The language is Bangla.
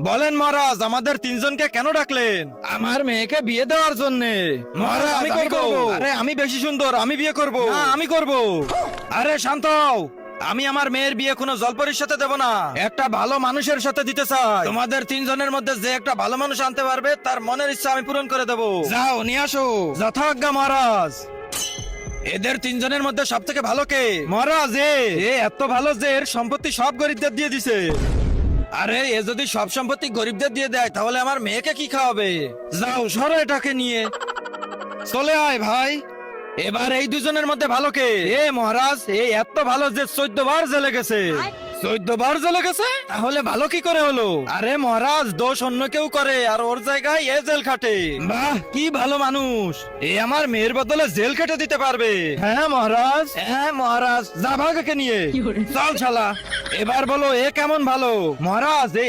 বলেন মহারাজ, আমাদের তিনজনকে কেন ডাকলেন? আমার মেয়েকে বিয়ে দেওয়ার জন্য। মহারাজ আমি করব। আরে আমি বেশি সুন্দর, আমি বিয়ে করব। না আমি করব। আরে শান্ত হও। আমি আমার মেয়ের বিয়ে কোনো জলপরির সাথে দেব না, একটা ভালো মানুষের সাথে দিতে চাই। তোমাদের তিনজনের মধ্যে যে একটা ভালো মানুষ আনতে পারবে তার মনের ইচ্ছা আমি পূরণ করে দেব। যাও নিয়ে আসো। যথাজ্ঞা মহারাজ। এদের তিনজনের মধ্যে সব থেকে ভালো কে? মহারাজ এ এত ভালো যে এর সম্পত্তি সব গরিবদের দিয়ে দিছে। আরে এ যদি সব সম্পত্তি গরিবদের দিয়ে দেয় তাহলে আমার মেয়েকে কি খাওয়াবে? যাও সরো এটাকে নিয়ে। চলে আয় ভাই। এবার এই দুজনের মধ্যে ভালো কে? এ মহারাজ এই এত ভালো যে 14 বার জেলে গেছে। 14 বার জেলে গেছে? তাহলে ভালো কি করে হলো? আরে মহারাজ দোষ অন্য কেউ করে আর ওর জায়গায় এ জেল খাটে। বাহ কি ভালো মানুষ, এ আমার মেয়ের বদলে জেল কেটে দিতে পারবে। হ্যাঁ মহারাজ, হ্যাঁ মহারাজ। যা ভাগ একে নিয়ে। চল শালা। এবার বলো এ কেমন ভালো? মহারাজ এই